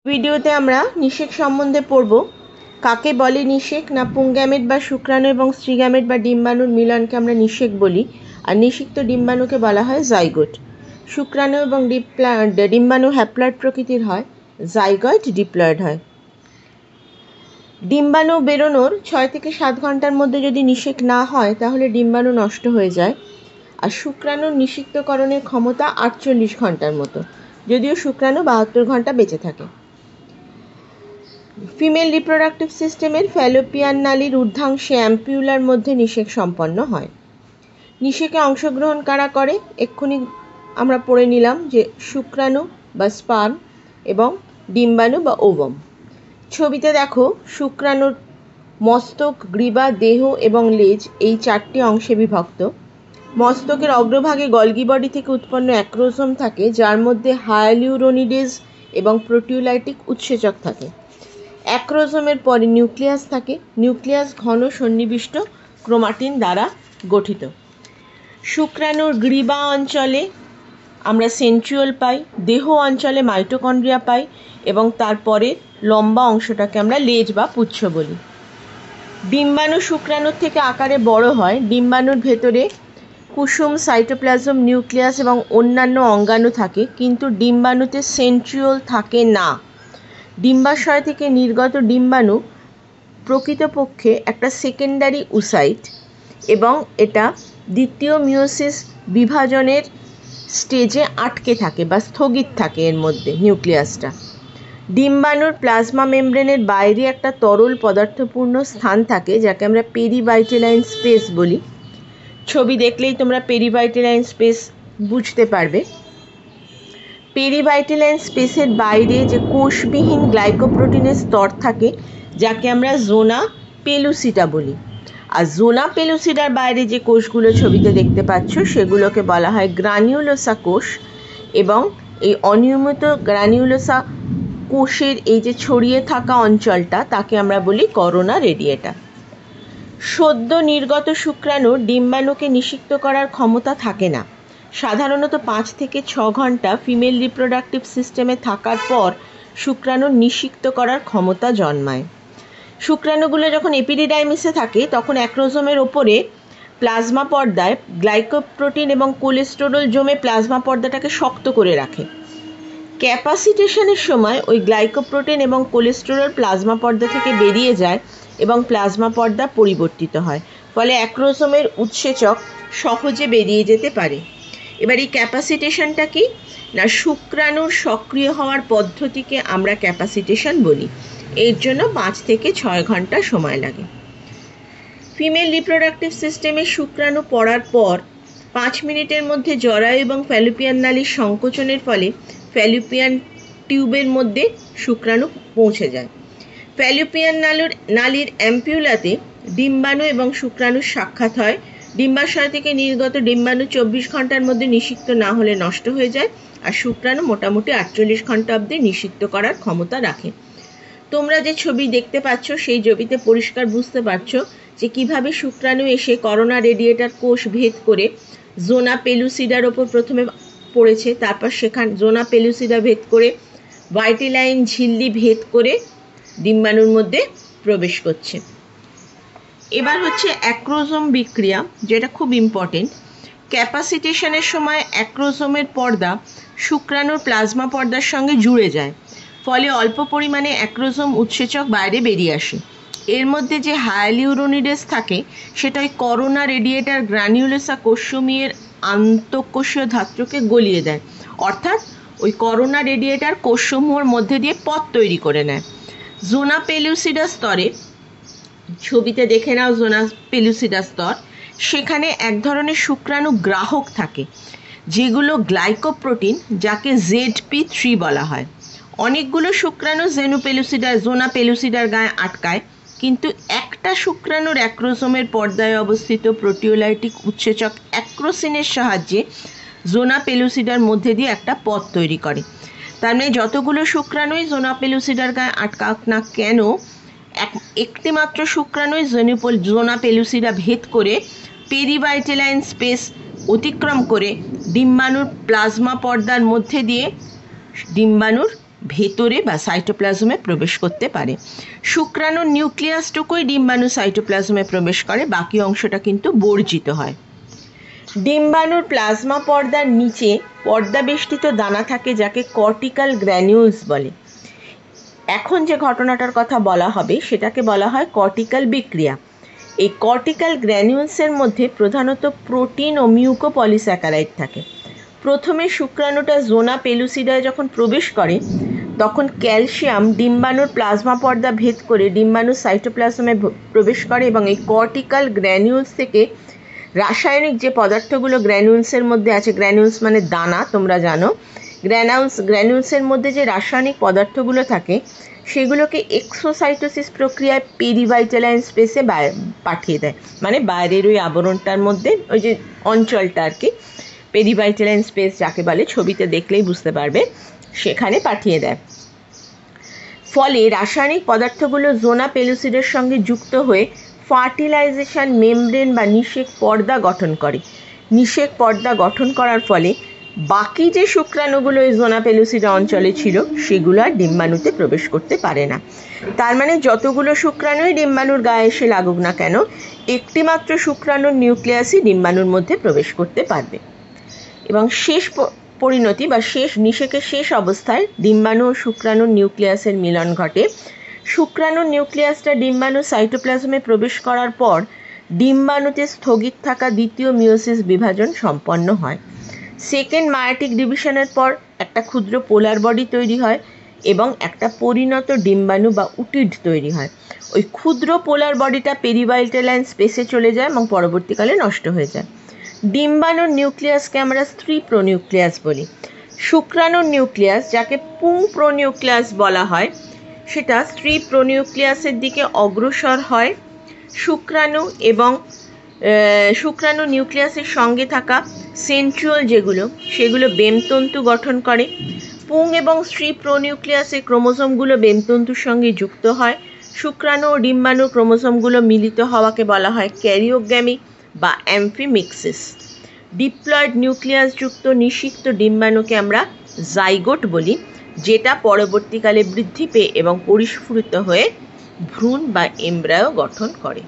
ভিডিওতে আমরা নিষেক সম্বন্ধে পড়ব। কাকে বলে নিষেক? না পুংগ্যামেট বা শুক্রাণু এবং স্ত্রীগ্যামেট বা ডিম্বাণুর মিলনকে আমরা নিষেক বলি, আর নিষিক্ত ডিম্বাণুকে বলা হয় জাইগোট। শুক্রাণু এবং ডিম্বাণু হ্যাপ্লয়েড প্রকৃতির হয়, জাইগয়েট ডিপ্লয়েড হয়। ডিম্বাণু বেরোনোর 6 থেকে 7 ঘন্টার মধ্যে যদি নিষেক না হয় তাহলে ডিম্বাণু নষ্ট হয়ে যায়। আর শুক্রাণুর নিষিক্তকরণের ক্ষমতা 48 ঘন্টার মতো, যদিও শুক্রাণু 72 ঘন্টা বেঁচে থাকে। ফিমেল রিপ্রোডাক্টিভ সিস্টেমের ফ্যালোপিয়ান নালীর ঊর্ধ্বাংশে অ্যাম্পিউলার মধ্যে নিষেক সম্পন্ন হয়। নিষেকে অংশগ্রহণ কারা করে? এক্ষুনি আমরা পড়ে নিলাম যে শুক্রাণু বা স্পার্ম এবং ডিম্বাণু বা ওভাম। ছবিতে দেখো, শুক্রাণুর মস্তক, গ্রীবা, দেহ এবং লেজ এই 4টি অংশে বিভক্ত। মস্তকের অগ্রভাগে গলগি বডি থেকে উৎপন্ন অ্যাক্রোসোম থাকে, যার মধ্যে হায়ালুরোনিডেজ এবং প্রোটিওলাইটিক উৎসেচক থাকে। অ্যাক্রোসোমের পরে নিউক্লিয়াস থাকে। নিউক্লিয়াস ঘন সন্নিবিষ্ট ক্রোমাটিন দ্বারা গঠিত। শুক্রাণুর গ্রীবা অঞ্চলে আমরা সেন্ট্রিওল পাই, দেহ অঞ্চলে মাইটোকন্ড্রিয়া পাই এবং তারপরে লম্বা অংশটাকে আমরা লেজ বা পুচ্ছ বলি। ডিম্বাণু শুক্রাণুর থেকে আকারে বড় হয়। ডিম্বাণুর ভেতরে কুসুম, সাইটোপ্লাজম, নিউক্লিয়াস এবং অন্যান্য অঙ্গাণু থাকে, কিন্তু ডিম্বাণুতে সেন্ট্রিওল থাকে না। ডিম্বাশয় থেকে নির্গত ডিম্বাণু প্রকৃতপক্ষে একটা সেকেন্ডারি উসাইট এবং এটা দ্বিতীয় মিওসিস বিভাজনের স্টেজে আটকে থাকে বা স্থগিত থাকে। এর মধ্যে নিউক্লিয়াসটা ডিম্বাণুর প্লাজমা মেমব্রেনের বাইরে একটা তরল পদার্থপূর্ণ স্থান থাকে, যাকে আমরা পেরিভাইটেলাইন স্পেস বলি। ছবি দেখলেই তোমরা পেরিভাইটেলাইন স্পেস বুঝতে পারবে। পেরিভাইটেলাইন স্পেসের বাইরে যে কোষবিহীন গ্লাইকোপ্রোটিনের স্তর থাকে, যাকে আমরা জোনা পেলুসিডা বলি। আর জোনা পেলুসিডার বাইরে যে কোষগুলো ছবিতে দেখতে পাচ্ছ সেগুলোকে বলা হয় গ্রানিউলোসা কোষ, এবং এই অনিয়মিত গ্রানিউলোসা কোষের এই যে ছড়িয়ে থাকা অঞ্চলটা তাকে আমরা বলি করোনা রেডিয়েটা। সদ্য নির্গত শুক্রাণুর ডিম্বাণুকে নিষিক্ত করার ক্ষমতা থাকে না। সাধারণত 5 থেকে 6 ঘন্টা ফিমেল রিপ্রোডাক্টিভ সিস্টেমে থাকার পর শুক্রাণুর নিষিক্ত করার ক্ষমতা জন্মায়। শুক্রাণুগুলো যখন এপিডিডাইমিসে থাকে তখন অ্যাক্রোসোমের ওপরে প্লাজমা পর্দায় গ্লাইকোপ্রোটিন এবং কোলেস্টেরল জমে প্লাজমা পর্দাটাকে শক্ত করে রাখে। ক্যাপাসিটেশনের সময় ওই গ্লাইকোপ্রোটিন এবং কোলেস্টেরল প্লাজমা পর্দা থেকে বেরিয়ে যায় এবং প্লাজমা পর্দা পরিবর্তিত হয়, ফলে অ্যাক্রোসোমের উৎসেচক সহজে বেরিয়ে যেতে পারে। এবার এই ক্যাপাসিটেশনটা কি? না, শুক্রাণুর সক্রিয় হওয়ার পদ্ধতিকে আমরা ক্যাপাসিটেশন বলি। এর জন্য 5 থেকে 6 ঘন্টা সময় লাগে। ফিমেল রিপ্রোডাক্টিভ সিস্টেমে শুক্রাণু পড়ার পর 5 মিনিটের মধ্যে জরায়ু এবং ফ্যালোপিয়ান নালীর সংকোচনের ফলে ফ্যালোপিয়ান টিউবের মধ্যে শুক্রাণু পৌঁছে যায়। ফ্যালোপিয়ান নালীর অ্যাম্পিউলাতে ডিম্বাণু এবং শুক্রাণুর সাক্ষাৎ হয়। ডিম্বাশয় থেকে নির্গত ডিম্বাণু 24 ঘন্টার মধ্যে নিষিক্ত না হলে নষ্ট হয়ে যায়, আর শুক্রাণু মোটামুটি 48 ঘন্টা অবধি নিষিক্ত করার ক্ষমতা রাখে। তোমরা যে ছবি দেখতে পাচ্ছ সেই ছবিতে পরিষ্কার বুঝতে পারছো যে কিভাবে শুক্রাণু এসে করোনা রেডিয়েটার কোষ ভেদ করে জোনা পেলুসিডার ওপর প্রথমে পড়েছে, তারপর জোনা পেলুসিডা ভেদ করে ভাইটিলাইন ঝিল্লি ভেদ করে ডিম্বাণুর মধ্যে প্রবেশ করছে। এবার হচ্ছে অ্যাক্রোসোম বিক্রিয়া, যেটা খুব ইম্পর্টেন্ট। ক্যাপাসিটেশনের সময় অ্যাক্রোসোমের পর্দা শুক্রাণুর প্লাজমা পর্দার সঙ্গে জুড়ে যায়, ফলে অল্প পরিমাণে অ্যাক্রোসোম উৎসেচক বাইরে বেরিয়ে আসে। এর মধ্যে যে হায়ালুরোনিডেজ থাকে সেটা ওই করোনা রেডিয়েটার গ্রানিউলোসা কোষসমূহের আন্তঃকোষীয় ধাত্রকে গলিয়ে দেয়, অর্থাৎ ওই করোনা রেডিয়েটার কোষসমূহের মধ্যে দিয়ে পথ তৈরি করে নেয়। জোনা পেলুসিডা স্তরে, ছবিতে দেখে নাও জোনা পেলুসিডা স্তর, সেখানে এক ধরনের শুক্রাণু গ্রাহক থাকে যেগুলো গ্লাইকোপ্রোটিন, যাকে ZP3 বলা হয়। অনেকগুলো শুক্রাণু জোনা পেলুসিডার গায়ে আটকায়, কিন্তু একটা শুক্রাণুর অ্যাক্রোসোমের পর্দায় অবস্থিত প্রোটিওলাইটিক উৎসেচক অ্যাক্রোসিনের সাহায্যে জোনা পেলুসিডার মধ্যে দিয়ে একটা পথ তৈরি করে। তার মানে যতগুলো শুক্রাণুই জোনা পেলুসিডার গায়ে আটকাক না কেন, একটি মাত্র শুক্রাণুই জোনা পেলুসিডা ভেদ করে পেরিভাইটেলাইন স্পেস অতিক্রম করে ডিম্বাণুর প্লাজমা পর্দার মধ্যে দিয়ে ডিম্বাণুর ভেতরে বা সাইটোপ্লাজমে প্রবেশ করতে পারে। শুক্রাণুর নিউক্লিয়াসটুকুই ডিম্বাণু সাইটোপ্লাজমে প্রবেশ করে, বাকি অংশটা কিন্তু বর্জিত হয়। ডিম্বাণুর প্লাজমা পর্দার নিচে পর্দাবেষ্টিত দানা থাকে যাকে কর্টিক্যাল গ্র্যানিউলস বলে। এখন যে ঘটনাটার কথা বলা হবে সেটাকে বলা হয় কর্টিক্যাল বিক্রিয়া। এই কর্টিক্যাল গ্র্যানিউলসের মধ্যে প্রধানত প্রোটিন ও মিউকোপলিস্যাকারাইড থাকে। প্রথমে শুক্রাণুটা জোনা পেলুসিডায় যখন প্রবেশ করে তখন ক্যালসিয়াম ডিম্বাণুর প্লাজমা পর্দা ভেদ করে ডিম্বাণুর সাইটোপ্লাজমে প্রবেশ করে এবং এই কর্টিক্যাল গ্র্যানিউলস থেকে রাসায়নিক যে পদার্থগুলো গ্র্যানিউলসের মধ্যে আছে, গ্র্যানিউলস মানে দানা, তোমরা জানো, গ্র্যানিউলসের মধ্যে যে রাসায়নিক পদার্থগুলো থাকে সেগুলোকে এক্সোসাইটোসিস প্রক্রিয়ায় পেরিভাইটালাইন স্পেসে পাঠিয়ে দেয়, মানে বাইরের ওই আবরণটার মধ্যে ওই যে অঞ্চলটা আর কি, পেরিভাইটালাইন স্পেস যাকে বলে, ছবিতে দেখলেই বুঝতে পারবে, সেখানে পাঠিয়ে দেয়। ফলে রাসায়নিক পদার্থগুলো জোনা পেলুসিডের সঙ্গে যুক্ত হয়ে ফার্টিলাইজেশন মেমব্রেন বা নিষেক পর্দা গঠন করে। নিষেক পর্দা গঠন করার ফলে বাকি যে শুক্রাণুগুলো এই জোনা পেলুসিডা অঞ্চলে ছিল সেগুলো আর ডিম্বাণুতে প্রবেশ করতে পারে না। তার মানে যতগুলো শুক্রাণুই ডিম্বাণুর গায়ে এসে লাগুক না কেন, একটিমাত্র শুক্রাণুর নিউক্লিয়াসই ডিম্বাণুর মধ্যে প্রবেশ করতে পারবে। এবং শেষ পরিণতি বা নিষেকের শেষ অবস্থায় ডিম্বাণু ও শুক্রাণুর নিউক্লিয়াসের মিলন ঘটে। শুক্রাণুর নিউক্লিয়াসটা ডিম্বাণুর সাইটোপ্লাজমে প্রবেশ করার পর ডিম্বাণুতে স্থগিত থাকা দ্বিতীয় মিওসিস বিভাজন সম্পন্ন হয়। সেকেন্ড মায়োটিক ডিভিশনের পর একটা ক্ষুদ্র পোলার বডি তৈরি হয় এবং একটা পরিণত ডিম্বাণু বা উটিড তৈরি হয়। ওই ক্ষুদ্র পোলার বডিটা পেরিভাইটালাইন স্পেসে চলে যায় এবং পরবর্তীকালে নষ্ট হয়ে যায়। ডিম্বাণুর নিউক্লিয়াসকে আমরা স্ত্রী প্রোনিউক্লিয়াস বলি। শুক্রাণুর নিউক্লিয়াস, যাকে পুং প্রোনিউক্লিয়াস বলা হয়, সেটা স্ত্রী প্রোনিউক্লিয়াসের দিকে অগ্রসর হয়। শুক্রাণু এবং শুক্রাণু নিউক্লিয়াসের সঙ্গে থাকা সেন্ট্রিওল যেগুলো, সেগুলো বেমতন্তু গঠন করে। পুং এবং স্ত্রী প্রোনিউক্লিয়াসের ক্রোমোসোমগুলো বেমতন্তুর সঙ্গে যুক্ত হয়। শুক্রাণু ও ডিম্বাণুর ক্রোমোসোমগুলো মিলিত হওয়াকে বলা হয় ক্যারিওগ্যামি বা অ্যাম্ফিমিক্সিস। ডিপ্লয়েড নিউক্লিয়াসযুক্ত নিষিক্ত ডিম্বাণুকে আমরা জাইগোট বলি, যেটা পরবর্তীকালে বৃদ্ধি পেয়ে এবং পরিস্ফুরিত হয়ে ভ্রূণ বা এমব্রায়ো গঠন করে।